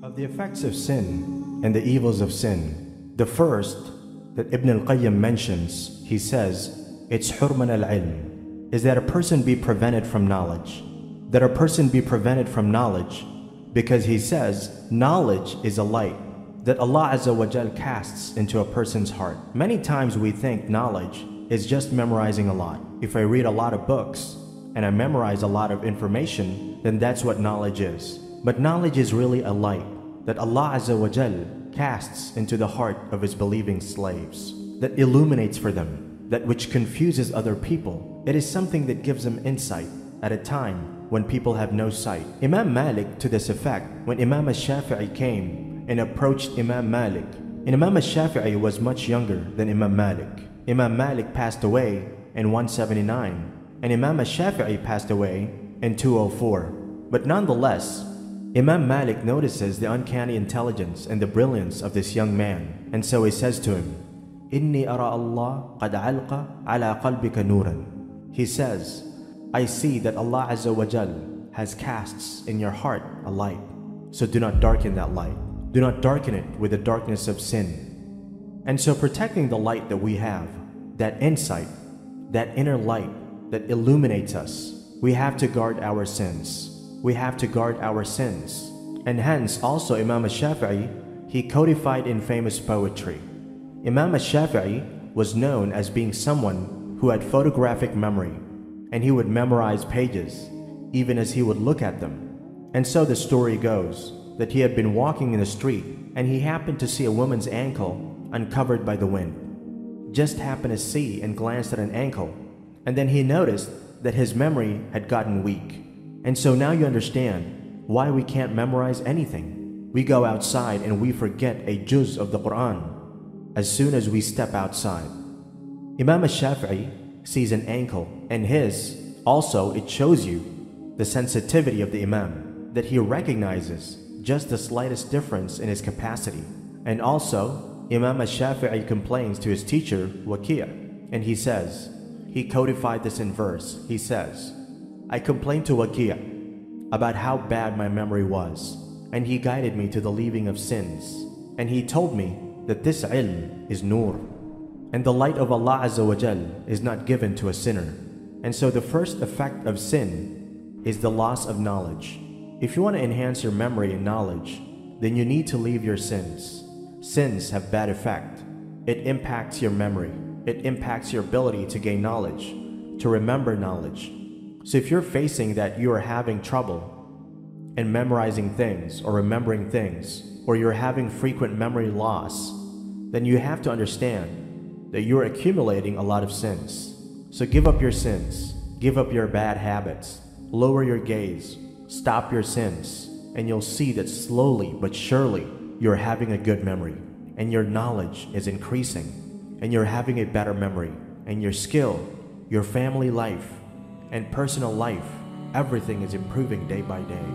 Of the effects of sin and the evils of sin, the first that Ibn al-Qayyim mentions, he says, it's hurman al-ilm, is that a person be prevented from knowledge. That a person be prevented from knowledge because he says knowledge is a light that Allah azzawajal casts into a person's heart. Many times we think knowledge is just memorizing a lot. If I read a lot of books and I memorize a lot of information, then that's what knowledge is. But knowledge is really a light that Allah azzawajal casts into the heart of His believing slaves, that illuminates for them, that which confuses other people. It is something that gives them insight at a time when people have no sight. Imam Malik, to this effect, when Imam al-Shafi'i came and approached Imam Malik, and Imam al-Shafi'i was much younger than Imam Malik. Imam Malik passed away in 179, and Imam al-Shafi'i passed away in 204. But nonetheless, Imam Malik notices the uncanny intelligence and the brilliance of this young man, and so he says to him, Inni ara Allah qad alqa ala qalbika nuran. He says, I see that Allah azzawajal has casts in your heart a light, so do not darken that light. Do not darken it with the darkness of sin. And so protecting the light that we have, that insight, that inner light that illuminates us, we have to guard our sins. We have to guard our sins. And hence also Imam al-Shafi'i, he codified in famous poetry. Imam al-Shafi'i was known as being someone who had photographic memory, and he would memorize pages even as he would look at them. And so the story goes that he had been walking in the street and he happened to see a woman's ankle uncovered by the wind. Just happened to see and glanced at an ankle, and then he noticed that his memory had gotten weak. And so now you understand why we can't memorize anything. We go outside and we forget a juz of the Quran as soon as we step outside. Imam al-Shafi'i sees an ankle, and his also, it shows you the sensitivity of the Imam, that he recognizes just the slightest difference in his capacity. And also Imam al-Shafi'i complains to his teacher Waqi', and he says, he codified this in verse. He says, I complained to Waqi' about how bad my memory was, and he guided me to the leaving of sins, and he told me that this ilm is noor, and the light of Allah azzawajal is not given to a sinner. And so the first effect of sin is the loss of knowledge. If you want to enhance your memory and knowledge, then you need to leave your sins. Sins have bad effect. It impacts your memory. It impacts your ability to gain knowledge, to remember knowledge. So if you're facing that you are having trouble in memorizing things or remembering things, or you're having frequent memory loss, then you have to understand that you're accumulating a lot of sins. So give up your sins, give up your bad habits, lower your gaze, stop your sins, and you'll see that slowly but surely you're having a good memory, and your knowledge is increasing, and you're having a better memory, and your skill, your family life, and personal life, everything is improving day by day.